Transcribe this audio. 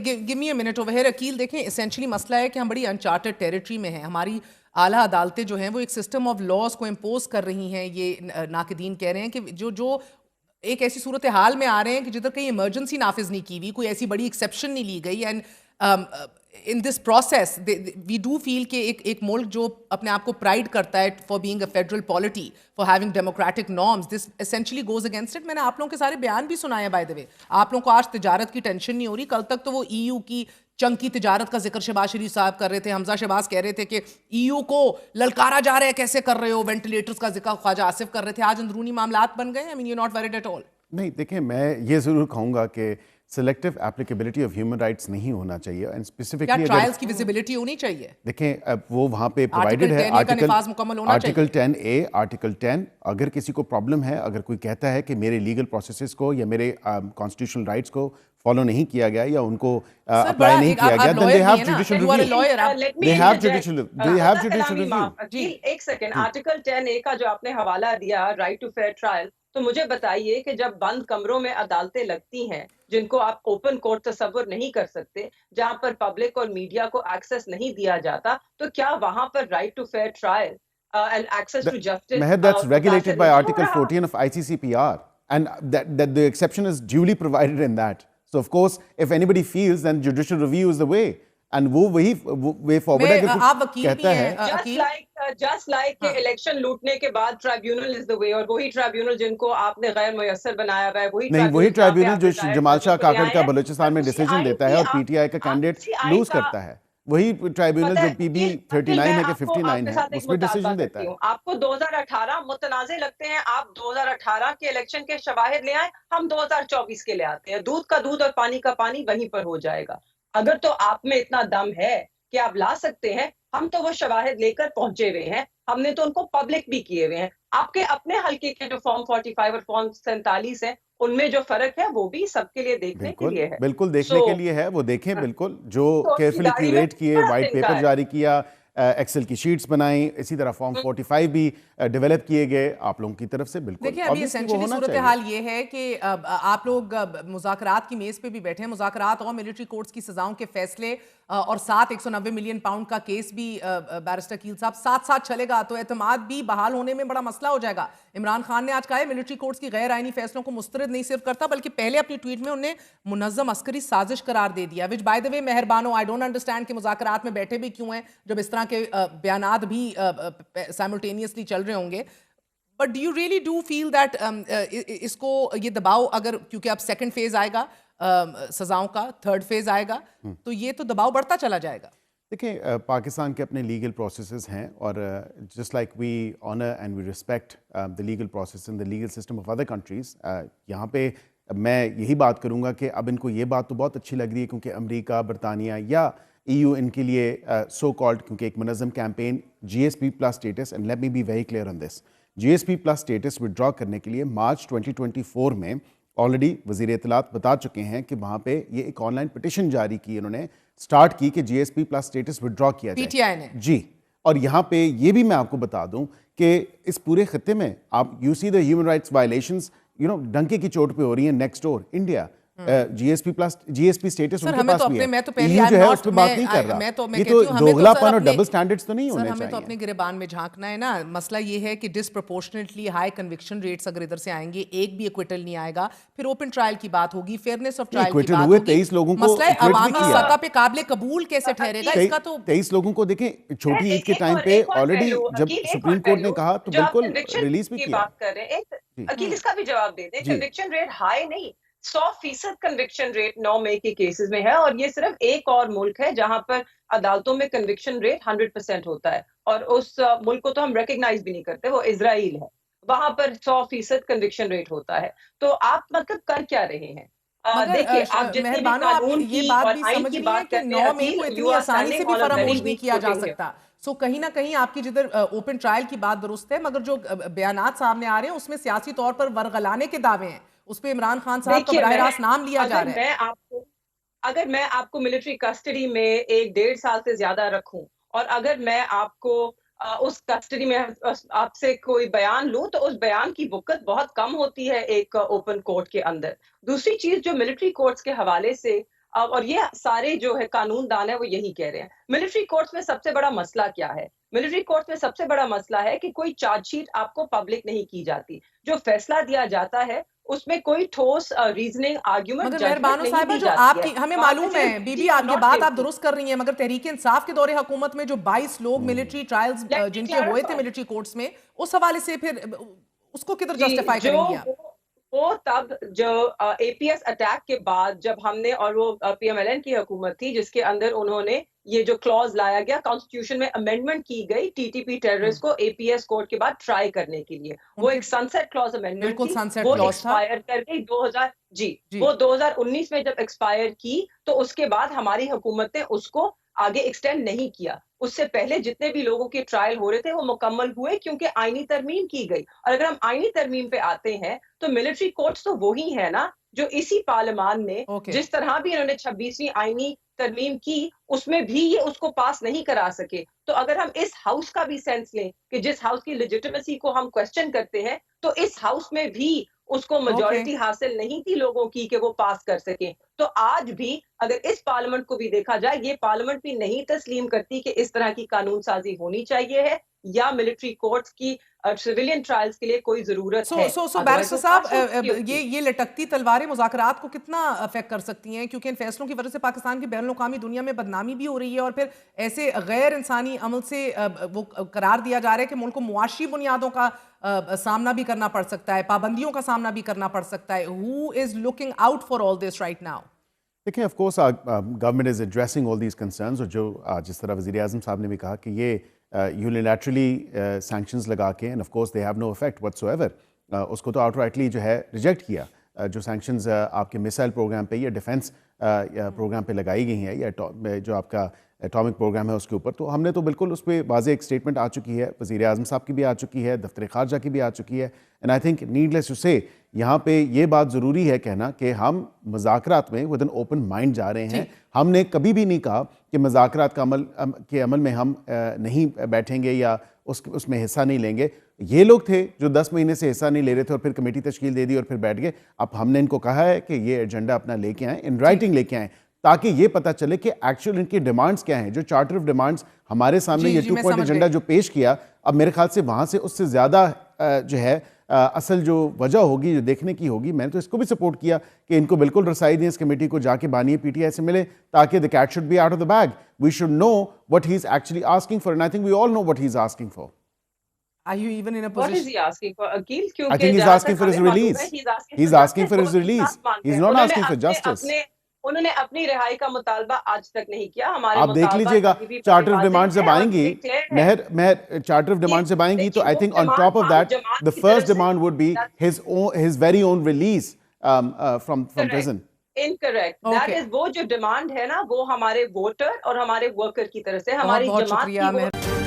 give me a minute over here. Aqeel دیکھیں essentially مسئلہ ہے کہ ہم بڑی انچارٹڈ ٹیریٹری میں ہیں. ہماری اعلیٰ عدالتیں جو ہیں وہ ایک سسٹم آف لاز کو امپوز کر رہی ہیں. یہ ناقدین کہہ رہے ہیں کہ جو ایک ایسی صورتحال میں آ رہے ہیں کہ جدھر کہیں ایمرجنسی نافذ نہیں کی ہوئی, کوئی ایسی بڑی ایکسیپشن نہیں لی گئی. And in this process we do feel کہ ایک ملک جو اپنے آپ کو پرائڈ کرتا ہے for being a federal polity, for having democratic norms, this essentially goes against it. میں نے آپ لوگوں کے سارے بیان بھی سنائے by the way. آپ لوگوں کو آج تجارت کی ٹینشن نہیں ہو رہی. کل تک تو وہ EU کی چنکی تجارت کا ذکر شہباز شریف صاحب کر رہے تھے. حمزہ شہباز کہہ رہے تھے کہ EU کو للکارا جا رہا ہے, کیسے کر رہے ہو. وینٹیلیٹرز کا ذکر خواجہ آصف کر رہے تھے. آج اندرونی معاملات بن گئے. I mean you're not worried at all. نہیں دیکھیں, میں یہ ضرور کہوں گا کہ selective applicability of human rights نہیں ہونا چاہیے. اینڈ اسپیسیفکلی ٹرائلز کی ویزیبلٹی ہونی چاہیے. دیکھیں وہ وہاں پہ پرووائڈڈ ہے آرٹیکل 10A, آرٹیکل 10. اگر کسی کو پرابلم ہے, اگر کوئی کہتا ہے کہ میرے لیگل پروسیسز کو یا میرے کانسٹیٹیوشنل رائٹس کو فالو نہیں کیا گیا یا ان کو اپلائی نہیں کیا گیا, then they have judicial review. They have judicial review. ایک سیکنڈ, آرٹیکل 10A کا جو آپ نے حوالہ دیا, رائٹ ٹو فیئر ٹرائل, تو مجھے بتائیے کہ جب بند کمروں میں عدالتیں لگتی ہیں جن کو آپ اوپن کورٹ تصور نہیں کر سکتے, جہاں پر پبلک اور میڈیا کو ایکسیس نہیں دیا جاتا, تو کیا وہاں پر right to fair trial and access to justice Meher, that's regulated by Article 14 of ICCPR, and that the exception is duly provided in that. So of course if anybody feels, then judicial review is the way, and وہ وہی way forward ہے کہ کچھ کہتا ہے just like کہ election لوٹنے کے بعد ٹرائیبیونل is the way, اور وہی ٹرائیبیونل جن کو آپ نے غیر میسر بنایا ہوا ہے, وہی ٹرائیبیونل جو جمال شاہ کاکڑ کا بلوچستان میں ڈیسیجن دیتا ہے اور پی ٹی آئی کا کینڈیڈیٹ لوز کرتا ہے, وہی ٹرائیبیونل جو پی بی 39 ہے کہ 59 ہے اس میں ڈیسیجن دیتا ہے. آپ کو 2018 متنازع لگتے ہیں, آپ 2018 کے الیکشن کے شواہد لے آئیں, ہم 2024 کے لے آتے ہیں. دودھ کا دودھ اور پانی کا پانی وہیں پر ہو جائے گا. اگر تو آپ میں اتنا دم ہے کہ آپ لا سکتے ہیں, ہم تو وہ شواہد لے کر پہنچے ہوئے ہیں, ہم نے تو ان کو پبلک بھی کیے ہوئے ہیں. آپ کے اپنے حلقے کے جو فارم 45 اور فارم 47 ہیں, ان میں جو فرق ہے وہ بھی سب کے لیے دیکھنے کے لیے ہے. بالکل دیکھنے کے لیے ہے, وہ دیکھیں بالکل, جو کیئرفلی کیوریٹ کیے, وائٹ پیپر جاری کیا, ایکسل کی شیٹس بنائیں, اسی طرح فارم 45 بھی ڈیولپ کیے گئے آپ لوگوں کی طرف سے. بالکل دیکھیں ابھی اسینشلی صورتحال یہ ہے کہ آپ لوگ مذاکرات کی میز پہ بھی بیٹھے ہیں. مذاکرات اور ملٹری کورٹس کی سزاؤں کے فیصلے اور 190 ملین پاؤنڈ کا کیس بھی بیرسٹر کیل صاحب ساتھ چلے گا, تو اعتماد بھی بحال ہونے میں بڑا مسئلہ ہو جائے گا. عمران خان نے آج کہا ہے ملٹری کورٹس کی غیر آئینی فیصلوں کو مسترد نہیں صرف کرتا بلکہ پہلے اپنی ٹویٹ میں انہیں منظم عسکری سازش قرار دے دیا, وچ بائی دا وے مہربانو آئی ڈونٹ انڈرسٹینڈ کہ مذاکرات میں بیٹھے بھی کیوں ہیں جب اس طرح کے بیانات بھی سائملٹینیسلی چل رہے ہوں گے. But do you really do feel that اس کو یہ دباؤ, اگر کیونکہ اب سیکنڈ فیز آئے گا سزاؤں کا, تھرڈ فیز آئے گا, تو یہ تو دباؤ بڑھتا چلا جائے گا. دیکھیں پاکستان کے اپنے لیگل پروسیسز ہیں, اور just like we honour and we respect the legal process in the legal system of other countries. یہاں پہ میں یہی بات کروں گا کہ اب ان کو یہ بات تو بہت اچھی لگ رہی ہے کیونکہ امریکہ, برطانیہ یا EU ان کے لیے سو کالڈ, کیونکہ ایک منظم campaign GSP plus status, and let me be very clear on this, GSP plus status withdraw کرنے کے لیے مارچ 2024 میں آلریڈی وزیر اطلاعات بتا چکے ہیں کہ وہاں پہ یہ ایک آن لائن پٹیشن جاری کی, انہوں نے اسٹارٹ کی کہ GSP پلس اسٹیٹس ودرا کیا جائے. PTI نے جی, اور یہاں پہ یہ بھی میں آپ کو بتا دوں کہ اس پورے خطے میں آپ you see the human rights violations ڈنکے کی چوٹ پہ ہو رئی ہیں. Next door India GSP status ان کے پاس بھی ہے, EU جو ہے اس پہ بات نہیں کر رہا. یہ تو دوغلاپن اور ڈبل سٹینڈرڈز تو نہیں ہونے چاہیے. ہمیں تو اپنے گریبان میں جھانکنا ہے نا. مسئلہ یہ ہے کہ ڈسپروپورشنیٹلی ہائی کنوکشن ریٹس اگر ادھر سے آئیں گے, ایک بھی ایکویٹل نہیں آئے گا, پھر اوپن ٹرائل کی بات ہوگی, فیئرنیس آف ٹرائل کی بات ہوگی. 23 لوگوں کو مسئلہ عوامی سطح پہ قابل قبول کیسے ٹھہرے گا, اس کا تو 23 لوگوں کو دیکھیں چھوٹی عید کے ٹائم پہ آلریڈی جب سپریم کورٹ نے کہا تو بالکل ریلیز بھی کیا. عقیل اس کا بھی جواب دے دیں. کنوکشن ریٹ ہائی نہیں, 100% کنوکشن ریٹ 9 مئی کے کیسز میں ہے, اور یہ صرف ایک اور ملک ہے جہاں پر عدالتوں میں کنوکشن ریٹ 100% ہوتا ہے, اور اس ملک کو تو ہم ریکگنائز بھی نہیں کرتے, وہ اسرائیل ہے. وہاں پر 100% کنوکشن ریٹ ہوتا ہے. تو آپ مطلب کر کیا رہے ہیں؟ دیکھیے آپ جتنے بھی قانون کی اور آئین کی بات کرتے ہیں, 9 مئی کو اتنی آسانی سے بھی فراموش نہیں کیا جا سکتا. سو کہیں نہ کہیں آپ کی جدھر اوپن ٹرائل کی بات درست ہے, مگر جو بیانات سامنے آ رہے ہیں اس میں سیاسی طور پر ورغلانے کے دعوے ہیں, اس پہ عمران خان صاحب کا براہ راست نام لیا جا رہا ہے. اگر میں آپ کو ملٹری کسٹڈی میں 1-1.5 سال سے زیادہ رکھوں, اور اگر میں آپ کو اس کسٹڈی میں آپ سے کوئی بیان لوں, تو اس بیان کی وقت بہت کم ہوتی ہے ایک اوپن کورٹ کے اندر. دوسری چیز جو ملٹری کورٹس کے حوالے سے اور یہ سارے جو ہے قانون دان ہے وہ یہی کہہ رہے ہیں. ملٹری کورٹس میں سب سے بڑا مسئلہ کیا ہے؟ ملٹری کورٹس میں سب سے بڑا مسئلہ ہے کہ کوئی چارج شیٹ آپ کو پبلک نہیں کی جاتی. جو فیصلہ دیا جاتا ہے اس میں کوئی ٹھوس ریزننگ آرگیومنٹ مگر مہربانو نہیں صاحبہ دی جو جاتی آپ ہے. کی ہمیں معلوم ہے بی بی آپ یہ بات آپ درست کر رہی ہیں، مگر تحریک انصاف کے دور حکومت میں جو 22 لوگ ملٹری ٹرائلز جن کے ہوئے تھے ملٹری کورٹس میں، اس حوالے سے پھر اس کو کدھر جسٹیفائی کریں گی آپ؟ وہ تب جو اے پی ایس اٹیک کے بعد جب ہم نے، اور وہ پی ایم ایل این کی حکومت تھی جس کے اندر انہوں نے یہ جو کلوز لایا گیا، کانسٹیٹیوشن میں امینڈمنٹ کی گئی ٹی ٹی پی ٹیررسٹ کو اے پی ایس کورٹ کے بعد ٹرائی کرنے کے لیے. وہ ایک سنسیٹ کلوز امینڈمنٹ بالکل تھی، سنسیٹ وہ کلوز تھا. ایکسپائر کر گئی 2000 وہ 2019 میں جب ایکسپائر کی تو اس کے بعد ہماری حکومت نے اس کو آگے ایکسٹینڈ نہیں کیا. اس سے پہلے جتنے بھی لوگوں کے ٹرائل ہو رہے تھے وہ مکمل ہوئے کیونکہ آئینی ترمیم کی گئی. اور اگر ہم آئینی ترمیم پہ آتے ہیں تو ملٹری کورٹس تو وہی ہے نا جو اسی پارلیمان نے جس طرح بھی انہوں نے 26ویں آئینی ترمیم کی اس میں بھی یہ اس کو پاس نہیں کرا سکے. تو اگر ہم اس ہاؤس کا بھی سینس لیں کہ جس ہاؤس کی لیجیٹمیسی کو ہم کوسچن کرتے ہیں، تو اس ہاؤس میں بھی اس کو میجورٹی حاصل نہیں تھی لوگوں کی کہ وہ پاس کر سکیں. تو آج بھی اگر اس پارلیمنٹ کو بھی دیکھا جائے، یہ پارلیمنٹ بھی نہیں تسلیم کرتی کہ اس طرح کی قانون سازی ہونی چاہیے ہے یا ملٹری کورٹس کی سیویلین ٹرائلز کے لیے کوئی ضرورت ہے. سو بیرسٹر صاحب یہ لٹکتی تلواریں مذاکرات کو کتنا افیکٹ کر سکتی ہیں؟ کیونکہ ان فیصلوں کی وجہ سے پاکستان کی بین الاقوامی دنیا میں بدنامی بھی ہو رہی ہے، اور پھر ایسے غیر انسانی عمل سے وہ قرار دیا جا رہا ہے کہ ملک کو معاشی بنیادوں کا سامنا بھی کرنا پڑ سکتا ہے، پابندیوں کا سامنا بھی کرنا پڑ سکتا ہے. Who is looking out for all this right now? دیکھیں of course government is addressing all these concerns, اور جو جس طرح وزیر اعظم صاحب نے بھی کہا کہ یہ یونیلیٹرلی سینکشنز لگا کے and of course they have no effect whatsoever ایور، اس کو تو آؤٹ رائٹلی جو ہے ریجیکٹ کیا. جو سینکشنز آپ کے میسائل پروگرام پہ یا ڈیفنس پروگرام پہ لگائی گئی ہیں، یا جو آپ کا ایٹامک پروگرام ہے اس کے اوپر، تو ہم نے تو بالکل اس پہ واضح ایک اسٹیٹمنٹ آ چکی ہے، وزیر اعظم صاحب کی بھی آ چکی ہے، دفتر خارجہ کی بھی آ چکی ہے. اینڈ آئی تھنک نیڈلیس ٹو سے یہاں پہ یہ بات ضروری ہے کہنا کہ ہم مذاکرات میں ود این اوپن مائنڈ جا رہے ہیں. ہم نے کبھی بھی نہیں کہا کہ مذاکرات کے عمل میں ہم نہیں بیٹھیں گے یا اس میں حصہ نہیں لیں گے. یہ لوگ تھے جو 10 مہینے سے حصہ نہیں لے رہے تھے اور پھر کمیٹی تشکیل دے دی اور پھر بیٹھ گئے. اب ہم نے ان کو کہا ہے کہ یہ ایجنڈا اپنا لے کے آئیں، ان رائٹنگ لے کے آئیں، تاکہ یہ پتہ چلے کہ ایکچوئل ان کی ڈیمانڈز کیا ہیں. جو چارٹر آف ڈیمانڈز ہمارے سامنے یہ 2 پوائنٹ ایجنڈا جو پیش کیا، اب میرے خیال سے وہاں سے اس سے زیادہ جو ہے اصل جو وجہ ہوگی جو دیکھنے کی ہوگی. میں نے تو اس کو بھی سپورٹ کیا کہ ان کو بالکل رسائی دیں اس کمیٹی کو، جا کے بانی پی ٹی آئی سے ملے، تاکہ the cat should be out of the bag. We should know what he's actually asking for, and I think we all know what he's asking for. Are you even in a What is position? he asking for, Akil? I think he's asking for his release. He's asking for his release. He's not asking for justice. انہوں نے اپنی رہائی کا مطالبہ آج تک نہیں کیا. ہمارے آپ دیکھ لیجئے گا چارٹر آف ڈیمانڈ جب آئیں گی، مہر چارٹر آف ڈیمانڈ جب آئیں گی تو I think on top of that the first demand would be his very own release from prison. Incorrect. That is وہ جو ڈیمانڈ ہے نا، وہ ہمارے ووٹر اور ہمارے ورکر کی طرف سے، ہماری جماعت کی